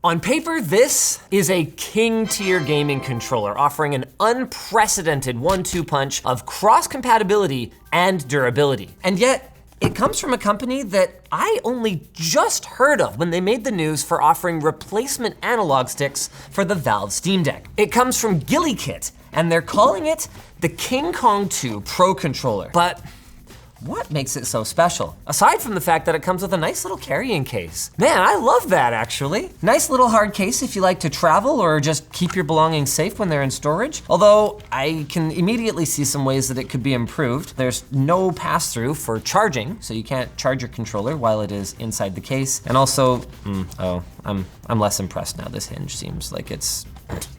On paper, this is a king-tier gaming controller offering an unprecedented 1-2 punch of cross-compatibility and durability. And yet, it comes from a company that I only just heard of when they made the news for offering replacement analog sticks for the Valve Steam Deck. It comes from GuliKit, and they're calling it the KingKong 2 Pro Controller. But what makes it so special? Aside from the fact that it comes with a nice little carrying case. Man, I love that actually. Nice little hard case if you like to travel or just keep your belongings safe when they're in storage. Although I can immediately see some ways that it could be improved. There's no pass-through for charging, so you can't charge your controller while it is inside the case. And also, I'm less impressed now. This hinge seems like it's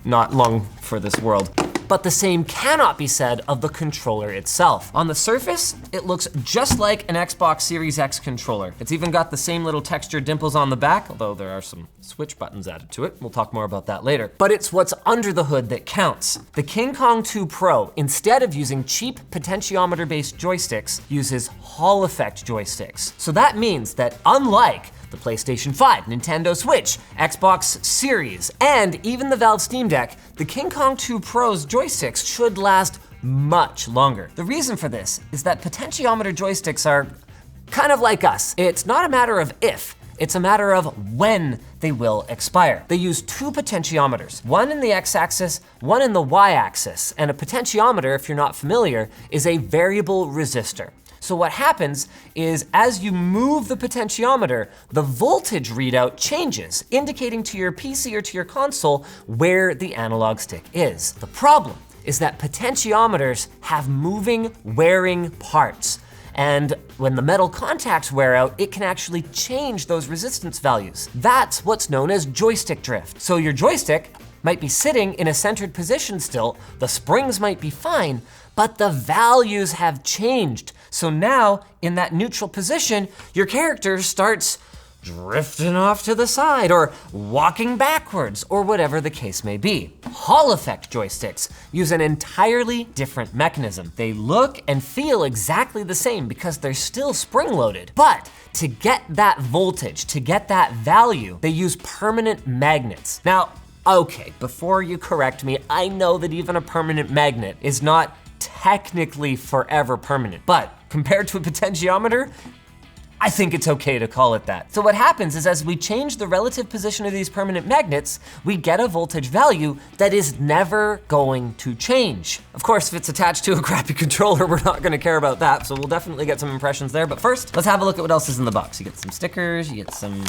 not long for this world. But the same cannot be said of the controller itself. On the surface, it looks just like an Xbox Series X controller. It's even got the same little textured dimples on the back, although there are some switch buttons added to it. We'll talk more about that later. But it's what's under the hood that counts. The KingKong 2 Pro, instead of using cheap potentiometer-based joysticks, uses Hall effect joysticks. So that means that unlike the PlayStation 5, Nintendo Switch, Xbox Series, and even the Valve Steam Deck, the KingKong 2 Pro's joysticks should last much longer. The reason for this is that potentiometer joysticks are kind of like us. It's not a matter of if, it's a matter of when they will expire. They use 2 potentiometers, one in the x-axis, one in the y-axis, and a potentiometer, if you're not familiar, is a variable resistor. So what happens is as you move the potentiometer, the voltage readout changes, indicating to your PC or to your console where the analog stick is. The problem is that potentiometers have moving, wearing parts. And when the metal contacts wear out, it can actually change those resistance values. That's what's known as joystick drift. So your joystick might be sitting in a centered position still, the springs might be fine, but the values have changed. So now, in that neutral position, your character starts drifting off to the side or walking backwards or whatever the case may be. Hall effect joysticks use an entirely different mechanism. They look and feel exactly the same because they're still spring-loaded. But to get that voltage, to get that value, they use permanent magnets. Now, okay, before you correct me, I know that even a permanent magnet is not technically forever permanent, but compared to a potentiometer, I think it's okay to call it that. So what happens is as we change the relative position of these permanent magnets, we get a voltage value that is never going to change. Of course, if it's attached to a crappy controller, we're not gonna care about that, so we'll definitely get some impressions there. But first, let's have a look at what else is in the box. You get some stickers, you get some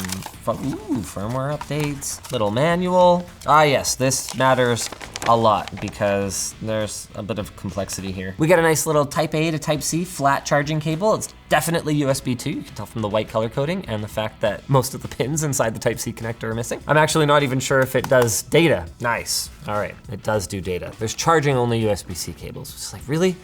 firmware updates, little manual. Ah yes, this matters a lot because there's a bit of complexity here. We get a nice little Type A to Type C flat charging cable. It's definitely USB 2. You can tell from the white color coding and the fact that most of the pins inside the Type C connector are missing. I'm actually not even sure if it does data. Nice. All right, it does do data. There's charging only USB-C cables. It's like, really?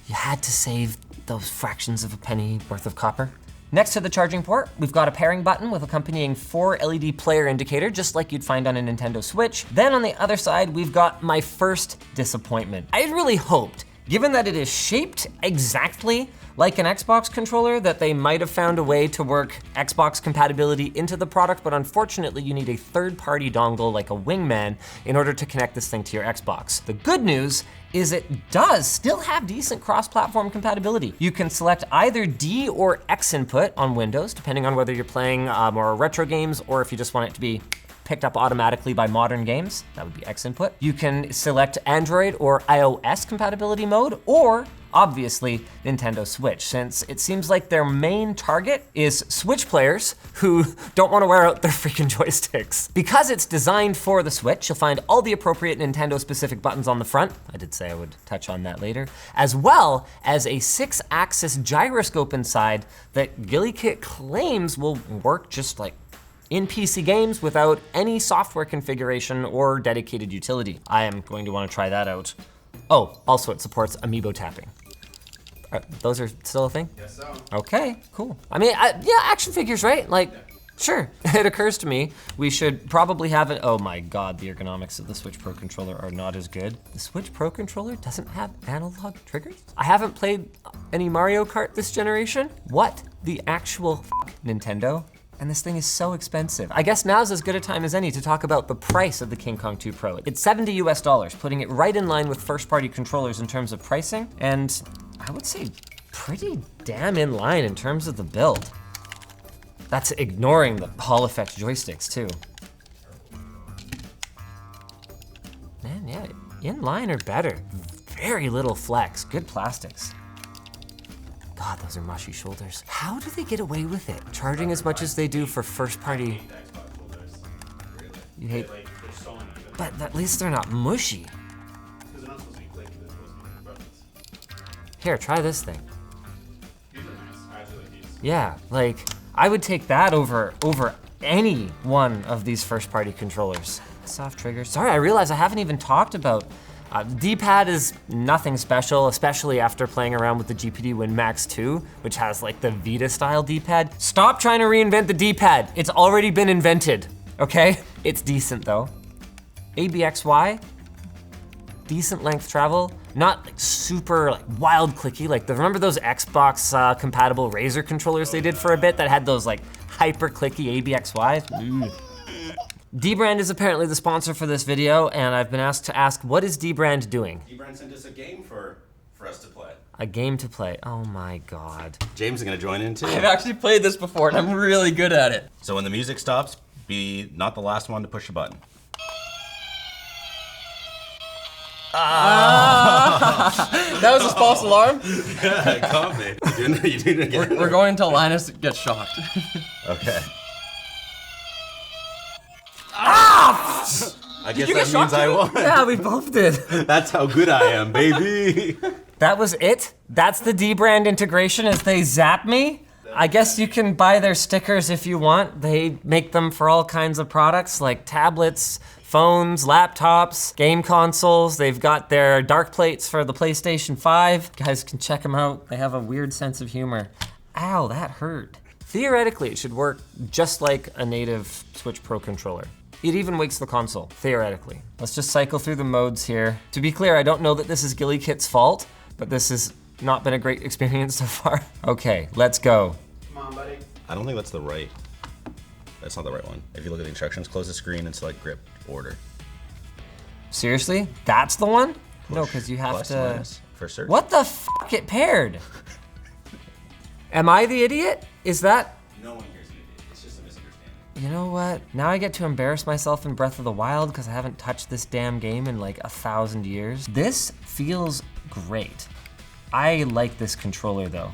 You had to save those fractions of a penny worth of copper? Next to the charging port, we've got a pairing button with accompanying 4 LED player indicator, just like you'd find on a Nintendo Switch. Then on the other side, we've got my first disappointment. I had really hoped, given that it is shaped exactly like an Xbox controller, that they might have found a way to work Xbox compatibility into the product, but unfortunately you need a third-party dongle like a Wingman in order to connect this thing to your Xbox. The good news is it does still have decent cross-platform compatibility. You can select either D or X input on Windows, depending on whether you're playing more retro games or if you just want it to be picked up automatically by modern games, that would be X input. You can select Android or iOS compatibility mode, or obviously Nintendo Switch, since it seems like their main target is Switch players who don't want to wear out their freaking joysticks. Because it's designed for the Switch, you'll find all the appropriate Nintendo specific buttons on the front. I did say I would touch on that later, as well as a 6-axis gyroscope inside that GuliKit claims will work just like in PC games without any software configuration or dedicated utility. I am going to want to try that out. Oh, also it supports amiibo tapping. Those are still a thing? Yes, so. Okay, cool. I mean, yeah, action figures, right? Like, sure. It occurs to me, we should probably have it. Oh my God, the ergonomics of the Switch Pro controller are not as good. The Switch Pro controller doesn't have analog triggers? I haven't played any Mario Kart this generation. What the actual Nintendo? And this thing is so expensive. I guess now's as good a time as any to talk about the price of the KingKong 2 Pro. It's $70 US, putting it right in line with first-party controllers in terms of pricing, and I would say pretty damn in line in terms of the build. That's ignoring the Hall effect joysticks too. Man, yeah, in line or better. Very little flex, good plastics. God, those are mushy shoulders. How do they get away with it? Charging as much as they do for first party. You hate, but at least they're not mushy. Here, try this thing. Yeah, like, I would take that over any one of these first party controllers. Soft triggers. Sorry, I realize I haven't even talked about D-pad is nothing special, especially after playing around with the GPD Win Max 2, which has like the Vita style D-pad. Stop trying to reinvent the D-pad. It's already been invented, okay? It's decent though. ABXY, decent length travel, not like super like wild clicky, like remember those Xbox compatible Razer controllers they did for a bit that had those like hyper clicky ABXYs? dbrand is apparently the sponsor for this video, and I've been asked to ask, what is dbrand doing? dbrand sent us a game for us to play. A game to play, oh my God. James is gonna join in too. I've actually played this before and I'm really good at it. So when the music stops, be not the last one to push a button. That was a false alarm? Yeah, it caught me. You doing it again? We're going until Linus gets shocked. Okay. I guess you that get means shocked I too? won. Yeah, we both did. That's how good I am, baby. That was it? That's the dbrand integration as they zap me? I guess you can buy their stickers if you want. They make them for all kinds of products like tablets, phones, laptops, game consoles. They've got their dark plates for the PlayStation 5. You guys can check them out. They have a weird sense of humor. Ow, that hurt. Theoretically, it should work just like a native Switch Pro controller. It even wakes the console, theoretically. Let's just cycle through the modes here. To be clear, I don't know that this is GuliKit's fault, but this has not been a great experience so far. Okay, let's go. Come on, buddy. I don't think that's the right. That's not the right one. If you look at the instructions, close the screen and select grip order. Seriously? That's the one? No, because you have Plus, to. minus for search. What the fuck? It paired. Am I the idiot? Is that? No one here's an idiot. It's just a misunderstanding. You know what? Now I get to embarrass myself in Breath of the Wild because I haven't touched this damn game in like 1,000 years. This feels great. I like this controller though.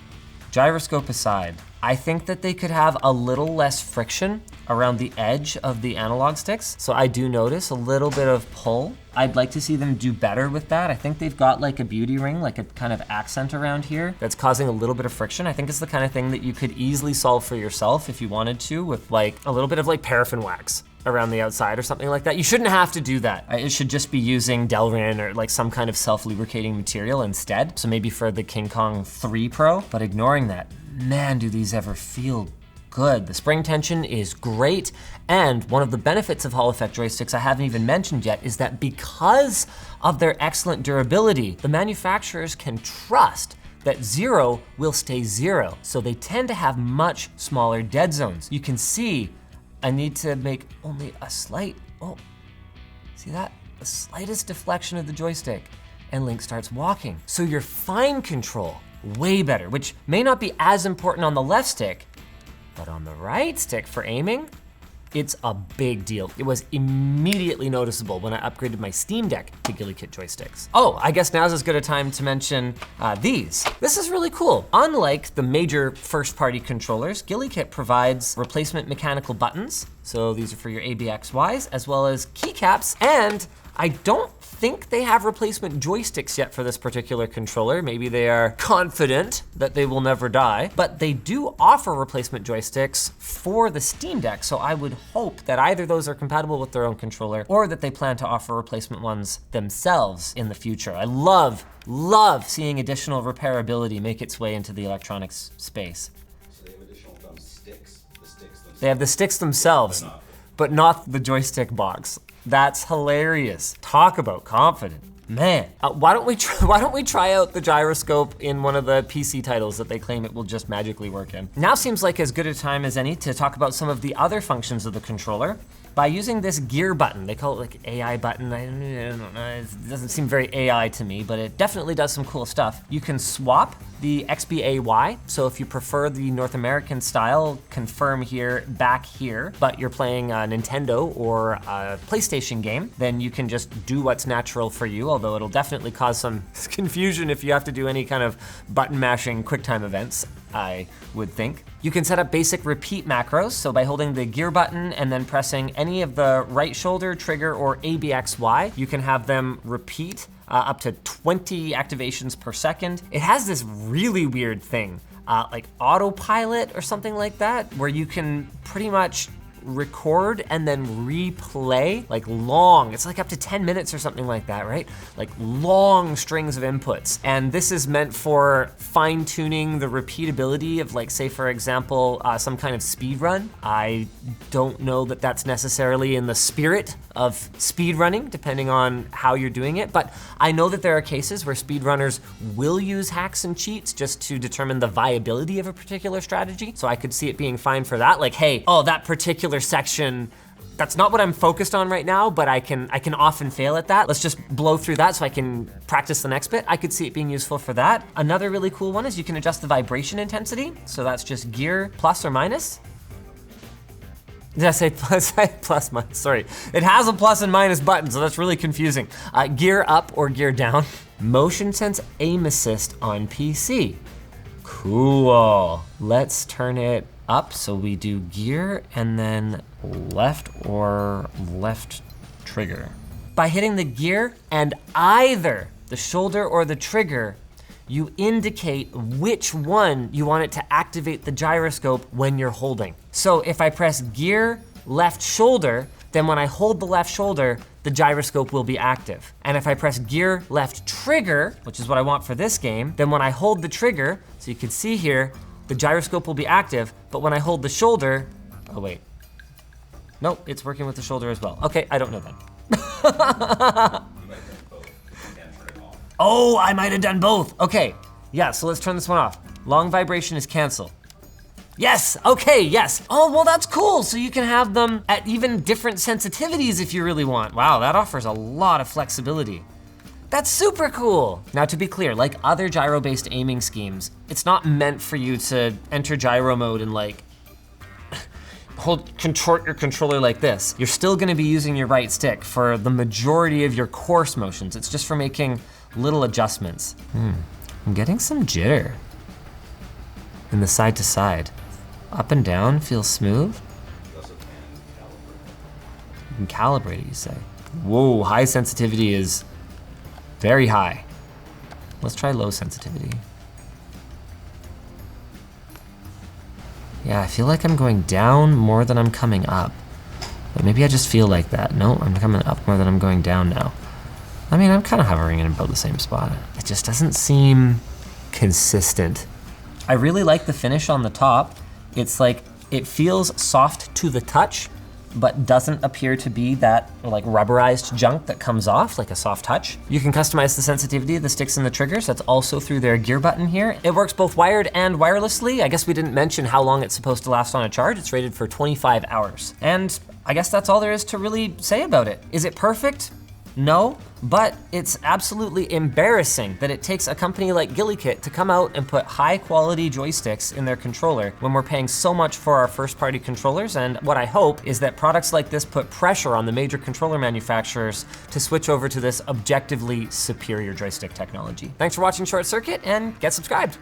Gyroscope aside, I think that they could have a little less friction around the edge of the analog sticks. So I do notice a little bit of pull. I'd like to see them do better with that. I think they've got like a beauty ring, like a kind of accent around here that's causing a little bit of friction. I think it's the kind of thing that you could easily solve for yourself if you wanted to with like a little bit of like paraffin wax around the outside or something like that. You shouldn't have to do that. It should just be using Delrin or like some kind of self-lubricating material instead. So maybe for the KingKong 3 Pro, but ignoring that, man, do these ever feel good. The spring tension is great, and one of the benefits of Hall effect joysticks I haven't even mentioned yet is that because of their excellent durability, the manufacturers can trust that 0 will stay 0. So they tend to have much smaller dead zones. You can see I need to make only a slight, oh, see that? The slightest deflection of the joystick and Link starts walking. So your fine control, way better, which may not be as important on the left stick, but on the right stick for aiming, it's a big deal. It was immediately noticeable when I upgraded my Steam Deck to GuliKit joysticks. Oh, I guess now's as good a time to mention these. This is really cool. Unlike the major first-party controllers, GuliKit provides replacement mechanical buttons. So these are for your ABXYs, as well as keycaps, and I don't think they have replacement joysticks yet for this particular controller. Maybe they are confident that they will never die, but they do offer replacement joysticks for the Steam Deck, so I would hope that either those are compatible with their own controller or that they plan to offer replacement ones themselves in the future. I love seeing additional repairability make its way into the electronics space. So they have additional sticks. The sticks themselves. They have the sticks themselves, but not the joystick box. That's hilarious. Talk about confident. Man, why don't we try out the gyroscope in one of the PC titles that they claim it will just magically work in? Now seems like as good a time as any to talk about some of the other functions of the controller by using this gear button. They call it like AI button. I don't know, it doesn't seem very AI to me, but it definitely does some cool stuff. You can swap the XBAY, so if you prefer the North American style, confirm here, back here, but you're playing a Nintendo or a PlayStation game, then you can just do what's natural for you, although it'll definitely cause some confusion if you have to do any kind of button mashing QuickTime events, I would think. You can set up basic repeat macros, so by holding the gear button and then pressing any of the right shoulder, trigger, or ABXY, you can have them repeat up to 20 activations per second. It has this really weird thing, like autopilot or something like that, where you can pretty much record and then replay like long, it's like up to 10 minutes or something like that, right? Like long strings of inputs. And this is meant for fine tuning the repeatability of, like, say for example, some kind of speed run. I don't know that that's necessarily in the spirit of speed running, depending on how you're doing it, but I know that there are cases where speedrunners will use hacks and cheats just to determine the viability of a particular strategy. So I could see it being fine for that, like, hey, oh, that particular section, that's not what I'm focused on right now, but I can often fail at that. Let's just blow through that so I can practice the next bit. I could see it being useful for that. Another really cool one is you can adjust the vibration intensity. So that's just gear plus or minus. Did I say plus? Plus, minus, sorry. It has a plus and minus button, so that's really confusing. Gear up or gear down. Motion sense aim assist on PC. Cool. Let's turn it up, so we do gear and then left or left trigger. By hitting the gear and either the shoulder or the trigger, you indicate which one you want it to activate the gyroscope when you're holding. So if I press gear left shoulder, then when I hold the left shoulder, the gyroscope will be active. And if I press gear left trigger, which is what I want for this game, then when I hold the trigger, so you can see here, the gyroscope will be active, but when I hold the shoulder, oh wait. Nope, it's working with the shoulder as well. Okay, I don't know then. Oh, I might have done both. Okay, yeah, so let's turn this one off. Long vibration is cancel. Yes, okay, yes. Oh, well that's cool. So you can have them at even different sensitivities if you really want. Wow, that offers a lot of flexibility. That's super cool. Now to be clear, like other gyro-based aiming schemes, it's not meant for you to enter gyro mode and like contort your controller like this. You're still gonna be using your right stick for the majority of your coarse motions. It's just for making little adjustments. I'm getting some jitter in the side to side. Up and down feels smooth. You can calibrate it, you say. Whoa, high sensitivity is very high. Let's try low sensitivity. Yeah, I feel like I'm going down more than I'm coming up. But maybe I just feel like that. No, I'm coming up more than I'm going down now. I mean, I'm kind of hovering in about the same spot. It just doesn't seem consistent. I really like the finish on the top. It's like, it feels soft to the touch, but doesn't appear to be that like rubberized junk that comes off, like a soft touch. You can customize the sensitivity of the sticks and the triggers. That's also through their gear button here. It works both wired and wirelessly. I guess we didn't mention how long it's supposed to last on a charge. It's rated for 25 hours. And I guess that's all there is to really say about it. Is it perfect? No, but it's absolutely embarrassing that it takes a company like GuliKit to come out and put high quality joysticks in their controller when we're paying so much for our first party controllers. And what I hope is that products like this put pressure on the major controller manufacturers to switch over to this objectively superior joystick technology. Thanks for watching Short Circuit and get subscribed.